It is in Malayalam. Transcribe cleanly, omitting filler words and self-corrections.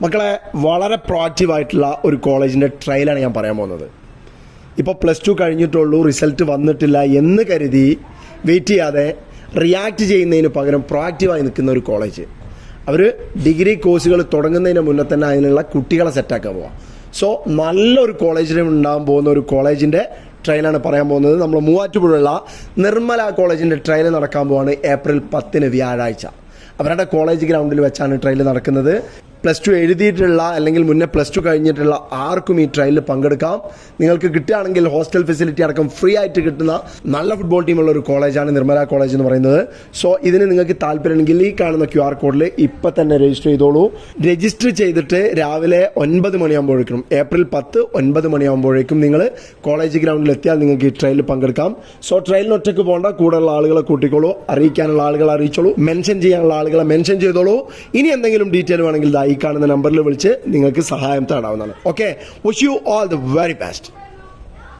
മക്കളെ, വളരെ പ്രൊആക്റ്റീവായിട്ടുള്ള ഒരു കോളേജിൻ്റെ ട്രയലാണ് ഞാൻ പറയാൻ പോകുന്നത്. ഇപ്പോൾ +2 കഴിഞ്ഞിട്ടുള്ളൂ, റിസൾട്ട് വന്നിട്ടില്ല എന്ന് കരുതി വെയിറ്റ് ചെയ്യാതെ റിയാക്ട് ചെയ്യുന്നതിന് പകരം പ്രൊആക്റ്റീവായി നിൽക്കുന്ന ഒരു കോളേജ്. അവർ ഡിഗ്രി കോഴ്സുകൾ തുടങ്ങുന്നതിന് മുന്നേ തന്നെ അതിനുള്ള കുട്ടികളെ സെറ്റാക്കാൻ പോവാം. സോ നല്ലൊരു കോളേജിൽ ഉണ്ടാകാൻ പോകുന്ന ഒരു കോളേജിൻ്റെ ട്രയലാണ് പറയാൻ പോകുന്നത്. നമ്മൾ മൂവാറ്റുപുഴയുള്ള നിർമ്മല കോളേജിൻ്റെ ട്രയൽ നടക്കാൻ പോവാണ് ഏപ്രിൽ 10 വ്യാഴാഴ്ച. അവരുടെ കോളേജ് ഗ്രൗണ്ടിൽ വെച്ചാണ് ട്രയൽ നടക്കുന്നത്. +2 എഴുതിയിട്ടുള്ള അല്ലെങ്കിൽ മുന്നേ +2 കഴിഞ്ഞിട്ടുള്ള ആർക്കും ഈ ട്രയലിൽ പങ്കെടുക്കാം. നിങ്ങൾക്ക് കിട്ടുകയാണെങ്കിൽ ഹോസ്റ്റൽ ഫെസിലിറ്റി അടക്കം ഫ്രീ ആയിട്ട് കിട്ടുന്ന നല്ല ഫുട്ബോൾ ടീമുള്ള ഒരു കോളേജാണ് നിർമ്മല കോളേജ് എന്ന് പറയുന്നത്. സോ ഇതിന് നിങ്ങൾക്ക് താല്പര്യമുണ്ടെങ്കിൽ ഈ കാണുന്ന QR കോഡിൽ ഇപ്പം തന്നെ രജിസ്റ്റർ ചെയ്തോളൂ. രജിസ്റ്റർ ചെയ്തിട്ട് രാവിലെ 9 മണിയാകുമ്പോഴേക്കും ഏപ്രിൽ 10 9 മണിയാകുമ്പോഴേക്കും നിങ്ങൾ കോളേജ് ഗ്രൗണ്ടിൽ എത്തിയാൽ നിങ്ങൾക്ക് ഈ ട്രയലിൽ പങ്കെടുക്കാം. സോ ട്രയലിന് ഒറ്റയ്ക്ക് പോകേണ്ട, കൂടെയുള്ള ആളുകളെ കൂട്ടിക്കോളൂ, അറിയിക്കാനുള്ള ആളുകളെ അറിയിച്ചോളൂ, മെൻഷൻ ചെയ്യാനുള്ള ആളുകളെ മെൻഷൻ ചെയ്തോളൂ. ഇനി എന്തെങ്കിലും ഡീറ്റെയിൽ വേണമെങ്കിൽ ഈ കാണുന്ന നമ്പറിൽ വിളിച്ച് നിങ്ങൾക്ക് സഹായം തേടാവുന്നതാണ്. Okay, wish you all the very best.